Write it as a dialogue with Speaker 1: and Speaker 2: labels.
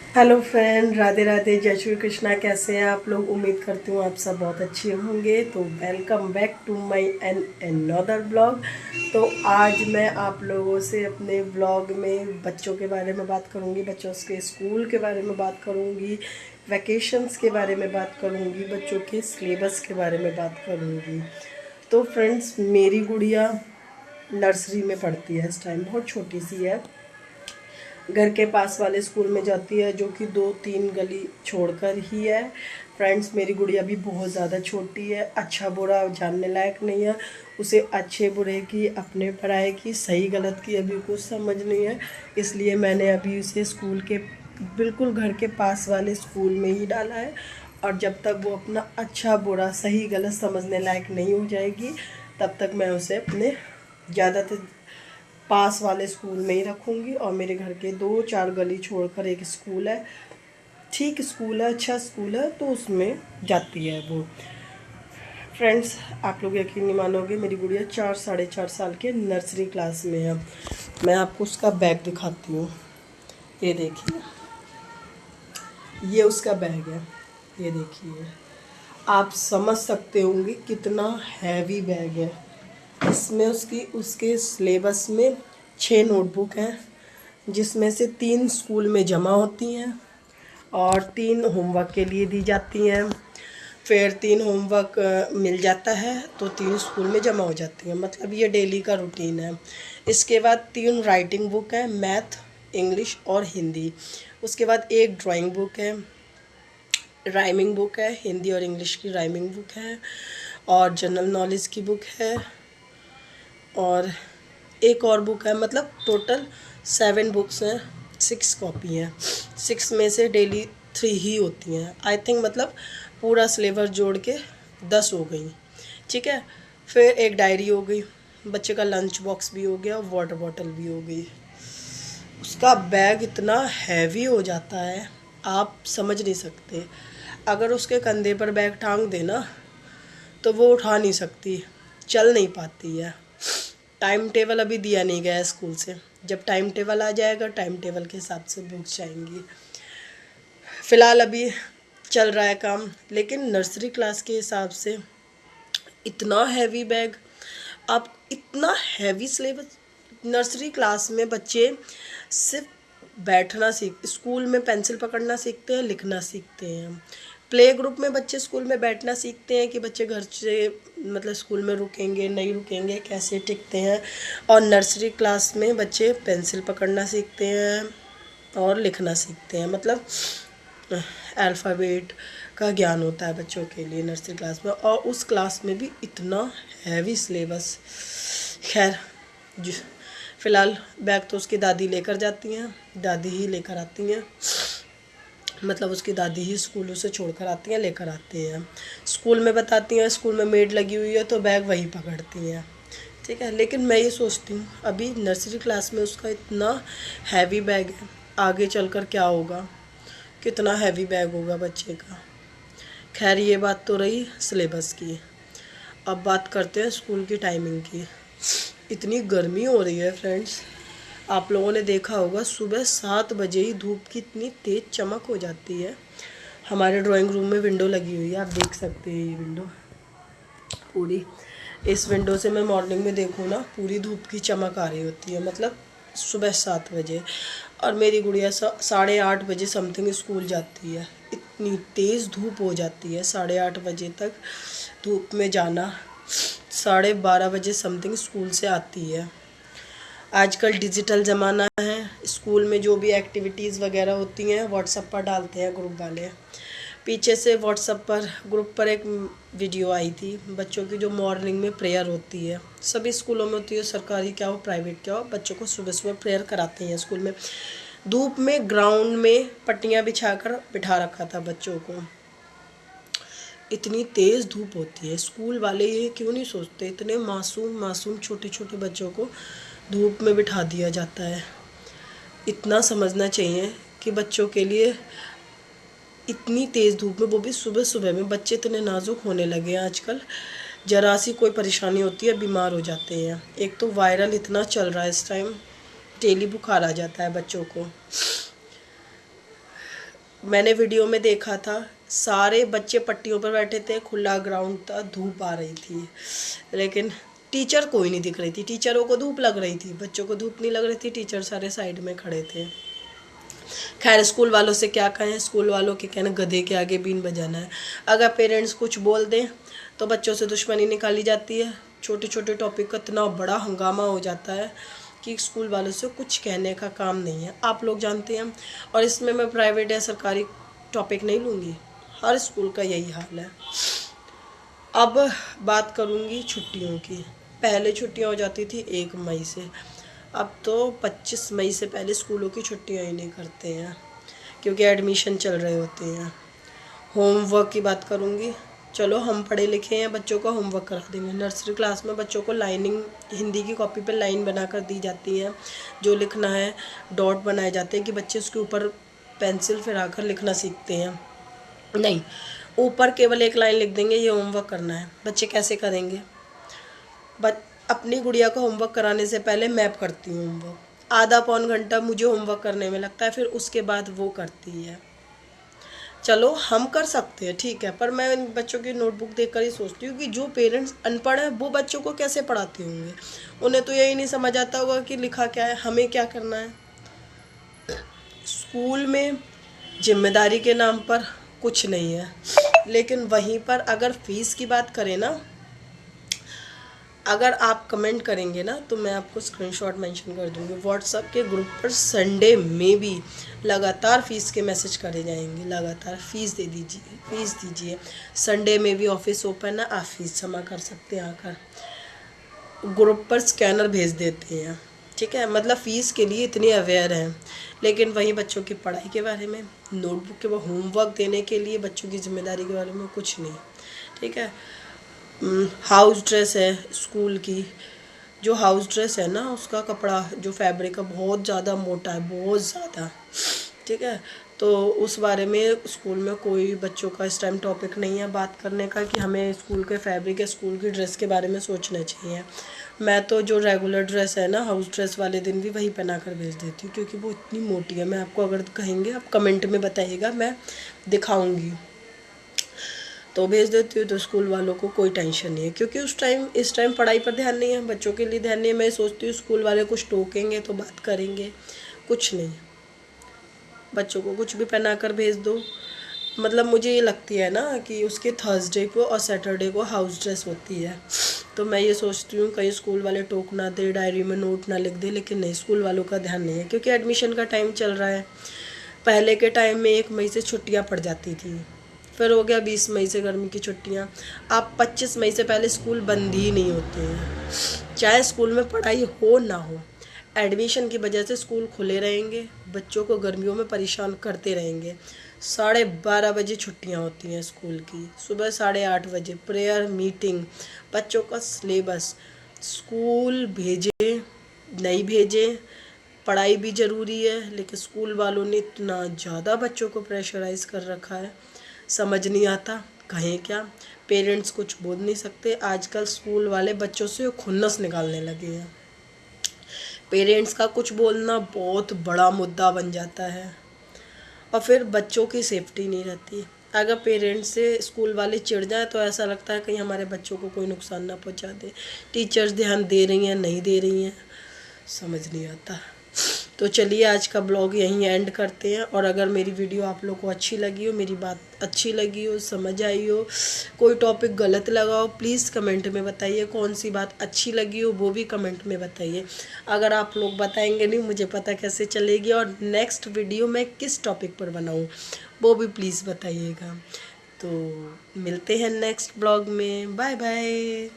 Speaker 1: Hello friend, Radhe Radhe, जय श्री कृष्णा। कैसे हैं आप लोग? उम्मीद करती हूँ आप सब बहुत अच्छे होंगे। तो welcome back to my an another blog. तो आज मैं आप लोगों से अपने ब्लॉग में बच्चों के बारे में बात करूँगी, बच्चों के स्कूल के बारे में बात करूँगी, वैकेशंस के बारे में बात करूँगी, बच्चों के सिलेबस के बारे में बात करूँगी। तो फ्रेंड्स, मेरी गुड़िया नर्सरी में पढ़ती है, इस टाइम बहुत छोटी सी है। घर के पास वाले स्कूल में जाती है, जो कि 2-3 गली छोड़कर ही है। फ्रेंड्स, मेरी गुड़िया भी बहुत ज़्यादा छोटी है, अच्छा बुरा जानने लायक नहीं है। उसे अच्छे बुरे की, अपने पढ़ाई की, सही गलत की अभी कुछ समझ नहीं है। इसलिए मैंने अभी उसे स्कूल के बिल्कुल घर के पास वाले स्कूल में ही डाला है। और जब तक वो अपना अच्छा बुरा सही गलत समझने लायक नहीं हो जाएगी, तब तक मैं उसे अपने ज़्यादातर पास वाले स्कूल में ही रखूँगी। और मेरे घर के 2-4 गली छोड़कर एक स्कूल है, ठीक स्कूल है, अच्छा स्कूल है, तो उसमें जाती है वो। फ्रेंड्स, आप लोग यकीन नहीं मानोगे, मेरी गुड़िया 4-4.5 साल के नर्सरी क्लास में है। मैं आपको उसका बैग दिखाती हूँ। ये देखिए, ये उसका बैग है। ये देखिए, आप समझ सकते होंगे कितना हैवी बैग है। इसमें उसकी उसके सिलेबस में 6 नोटबुक हैं, जिसमें से 3 स्कूल में जमा होती हैं और 3 होमवर्क के लिए दी जाती हैं। फिर 3 होमवर्क मिल जाता है तो 3 स्कूल में जमा हो जाती हैं, मतलब ये डेली का रूटीन है। इसके बाद 3 राइटिंग बुक है, मैथ, इंग्लिश और हिंदी। उसके बाद एक ड्राइंग बुक है, राइमिंग बुक है, हिंदी और इंग्लिश की राइमिंग बुक है, और जनरल नॉलेज की बुक है, और एक और बुक है। मतलब टोटल 7 बुक्स हैं, 6 कॉपी हैं। 6 में से डेली 3 ही होती हैं, आई थिंक। मतलब पूरा सिलेबस जोड़ के 10 हो गई, ठीक है। फिर एक डायरी हो गई, बच्चे का लंच बॉक्स भी हो गया, वाटर बॉटल भी हो गई। उसका बैग इतना हैवी हो जाता है, आप समझ नहीं सकते। अगर उसके कंधे पर बैग टांग देना तो वो उठा नहीं सकती, चल नहीं पाती है। टाइम टेबल अभी दिया नहीं गया है स्कूल से। जब टाइम टेबल आ जाएगा, टाइम टेबल के हिसाब से बुक्स जाएंगी। फ़िलहाल अभी चल रहा है काम, लेकिन नर्सरी क्लास के हिसाब से इतना हैवी बैग। आप इतना हैवी सिलेबस। नर्सरी क्लास में बच्चे सिर्फ बैठना सीख, स्कूल में पेंसिल पकड़ना सीखते हैं, लिखना सीखते हैं। प्ले ग्रुप में बच्चे स्कूल में बैठना सीखते हैं कि बच्चे घर से मतलब स्कूल में रुकेंगे नहीं रुकेंगे, कैसे टिकते हैं। और नर्सरी क्लास में बच्चे पेंसिल पकड़ना सीखते हैं और लिखना सीखते हैं। मतलब अल्फ़ाबेट का ज्ञान होता है बच्चों के लिए नर्सरी क्लास में। और उस क्लास में भी इतना हैवी सिलेबस। खैर, जो फ़िलहाल बैग तो उसकी दादी लेकर जाती हैं, दादी ही लेकर आती हैं। मतलब उसकी दादी ही स्कूल उसे छोड़कर आती हैं, लेकर आते हैं। स्कूल में बताती हैं, स्कूल में मेड लगी हुई है तो बैग वही पकड़ती हैं, ठीक है। लेकिन मैं ये सोचती हूँ, अभी नर्सरी क्लास में उसका इतना हैवी बैग है, आगे चलकर क्या होगा, कितना हैवी बैग होगा बच्चे का। खैर, ये बात तो रही सिलेबस की। अब बात करते हैं स्कूल की टाइमिंग की। इतनी गर्मी हो रही है फ्रेंड्स, आप लोगों ने देखा होगा सुबह 7 बजे ही धूप की इतनी तेज़ चमक हो जाती है। हमारे ड्राइंग रूम में विंडो लगी हुई है, आप देख सकते हैं ये विंडो पूरी। इस विंडो से मैं मॉर्निंग में देखूँ ना, पूरी धूप की चमक आ रही होती है, मतलब सुबह 7 बजे। और मेरी गुड़िया 8:30 बजे समथिंग स्कूल जाती है। इतनी तेज़ धूप हो जाती है, 8:30 बजे तक धूप में जाना। 12:30 बजे समथिंग स्कूल से आती है। आजकल डिजिटल ज़माना है, स्कूल में जो भी एक्टिविटीज़ वगैरह होती हैं व्हाट्सएप पर डालते हैं ग्रुप वाले। पीछे से व्हाट्सएप पर ग्रुप पर एक वीडियो आई थी, बच्चों की जो मॉर्निंग में प्रेयर होती है, सभी स्कूलों में होती है, सरकारी क्या हो प्राइवेट क्या हो, बच्चों को सुबह सुबह प्रेयर कराते हैं स्कूल में। धूप में ग्राउंड में पट्टियाँ बिछाकर बिठा रखा था बच्चों को। इतनी तेज़ धूप होती है, स्कूल वाले ये क्यों नहीं सोचते, इतने मासूम मासूम छोटे छोटे बच्चों को धूप में बिठा दिया जाता है। इतना समझना चाहिए कि बच्चों के लिए इतनी तेज़ धूप में, वो भी सुबह सुबह में, बच्चे इतने नाजुक होने लगे हैं आजकल। ज़रा सी कोई परेशानी होती है बीमार हो जाते हैं। एक तो वायरल इतना चल रहा है इस टाइम, डेली बुखार आ जाता है बच्चों को। मैंने वीडियो में देखा था, सारे बच्चे पट्टियों पर बैठे थे, खुला ग्राउंड था, धूप आ रही थी, लेकिन टीचर कोई नहीं दिख रही थी। टीचरों को धूप लग रही थी, बच्चों को धूप नहीं लग रही थी, टीचर सारे साइड में खड़े थे। खैर स्कूल वालों से क्या कहें, स्कूल वालों के कहना गधे के आगे बीन बजाना है। अगर पेरेंट्स कुछ बोल दें तो बच्चों से दुश्मनी निकाली जाती है। छोटे छोटे टॉपिक का इतना बड़ा हंगामा हो जाता है कि स्कूल वालों से कुछ कहने का काम नहीं है, आप लोग जानते हैं। और इसमें मैं प्राइवेट या सरकारी टॉपिक नहीं लूँगी, हर स्कूल का यही हाल है। अब बात करूँगी छुट्टियों की। पहले छुट्टियाँ हो जाती थी 1 मई से, अब तो 25 मई से पहले स्कूलों की छुट्टियाँ ही नहीं करते हैं, क्योंकि एडमिशन चल रहे होते हैं। होमवर्क की बात करूँगी। चलो हम पढ़े लिखे हैं, बच्चों का होमवर्क करा देंगे। नर्सरी क्लास में बच्चों को लाइनिंग, हिंदी की कॉपी पे लाइन बनाकर दी जाती है, जो लिखना है डॉट बनाए जाते हैं कि बच्चे उसके ऊपर पेंसिल फिराकर लिखना सीखते हैं। नहीं, ऊपर केवल एक लाइन लिख देंगे, ये होमवर्क करना है। बच्चे कैसे करेंगे? अपनी गुड़िया को होमवर्क कराने से पहले मैं करती हूँ होमवर्क। आधा पौन घंटा मुझे होमवर्क करने में लगता है, फिर उसके बाद वो करती है। चलो हम कर सकते हैं, ठीक है, पर मैं इन बच्चों की नोटबुक देखकर ही सोचती हूँ कि जो पेरेंट्स अनपढ़ हैं वो बच्चों को कैसे पढ़ाते होंगे। उन्हें तो यही नहीं समझ आता होगा कि लिखा क्या है, हमें क्या करना है। स्कूल में जिम्मेदारी के नाम पर कुछ नहीं है, लेकिन वहीं पर अगर फीस की बात करें ना, अगर आप कमेंट करेंगे ना तो मैं आपको स्क्रीनशॉट मेंशन कर दूंगी। व्हाट्सएप के ग्रुप पर संडे में भी लगातार फ़ीस के मैसेज करे जाएंगे, लगातार फ़ीस दे दीजिए, फ़ीस दीजिए। संडे में भी ऑफिस ओपन है, आप फ़ीस जमा कर सकते हैं आकर। ग्रुप पर स्कैनर भेज देते हैं, ठीक है, मतलब फ़ीस के लिए इतने अवेयर हैं। लेकिन वहीं बच्चों की पढ़ाई के बारे में, नोटबुक के होमवर्क देने के लिए, बच्चों की जिम्मेदारी के बारे में कुछ नहीं, ठीक है। हाउस ड्रेस है स्कूल की, जो हाउस ड्रेस है ना उसका कपड़ा, जो फैब्रिक है बहुत ज़्यादा मोटा है, बहुत ज़्यादा, ठीक है। तो उस बारे में स्कूल में कोई बच्चों का इस टाइम टॉपिक नहीं है बात करने का कि हमें स्कूल के फैब्रिक या स्कूल की ड्रेस के बारे में सोचना चाहिए। मैं तो जो रेगुलर ड्रेस है ना, हाउस ड्रेस वाले दिन भी वही पहना कर भेज देती हूँ, क्योंकि वो इतनी मोटी है। मैं आपको अगर कहेंगे, आप कमेंट में बताइएगा, मैं दिखाऊँगी तो भेज देती हूँ। तो स्कूल वालों को कोई टेंशन नहीं है, क्योंकि इस टाइम पढ़ाई पर ध्यान नहीं है, बच्चों के लिए ध्यान नहीं है। मैं सोचती हूँ स्कूल वाले कुछ टोकेंगे तो बात करेंगे, कुछ नहीं, बच्चों को कुछ भी पहना कर भेज दो। मतलब मुझे ये लगती है ना कि उसके थर्सडे को और सैटरडे को हाउस ड्रेस होती है, तो मैं ये सोचती हूँ कहीं स्कूल वाले टोक ना दे, डायरी में नोट ना लिख दे, लेकिन नहीं, स्कूल वालों का ध्यान नहीं है, क्योंकि एडमिशन का टाइम चल रहा है। पहले के टाइम में 1 मई से छुट्टियाँ पड़ जाती थी, फिर हो गया 20 मई से गर्मी की छुट्टियाँ। अब 25 मई से पहले स्कूल बंद ही नहीं होते हैं, चाहे स्कूल में पढ़ाई हो ना हो। एडमिशन की वजह से स्कूल खुले रहेंगे, बच्चों को गर्मियों में परेशान करते रहेंगे। 12:30 बजे छुट्टियाँ होती हैं स्कूल की, सुबह 8:30 बजे प्रेयर मीटिंग, बच्चों का सिलेबस। स्कूल भेजे नहीं भेजे, पढ़ाई भी ज़रूरी है, लेकिन स्कूल वालों ने इतना ज़्यादा बच्चों को प्रेशराइज़ कर रखा है, समझ नहीं आता कहें क्या। पेरेंट्स कुछ बोल नहीं सकते। आजकल स्कूल वाले बच्चों से खुन्नस निकालने लगे हैं। पेरेंट्स का कुछ बोलना बहुत बड़ा मुद्दा बन जाता है, और फिर बच्चों की सेफ्टी नहीं रहती। अगर पेरेंट्स से स्कूल वाले चिढ़ जाए तो ऐसा लगता है कहीं हमारे बच्चों को कोई नुकसान ना पहुंचा दे। टीचर्स ध्यान दे रही हैं, नहीं दे रही हैं, समझ नहीं आता। तो चलिए आज का ब्लॉग यहीं एंड करते हैं। और अगर मेरी वीडियो आप लोग को अच्छी लगी हो, मेरी बात अच्छी लगी हो, समझ आई हो, कोई टॉपिक गलत लगा हो, प्लीज़ कमेंट में बताइए। कौन सी बात अच्छी लगी हो वो भी कमेंट में बताइए। अगर आप लोग बताएंगे नहीं, मुझे पता कैसे चलेगी। और नेक्स्ट वीडियो मैं किस टॉपिक पर बनाऊँ वो भी प्लीज़ बताइएगा। तो मिलते हैं नेक्स्ट ब्लॉग में, बाय बाय।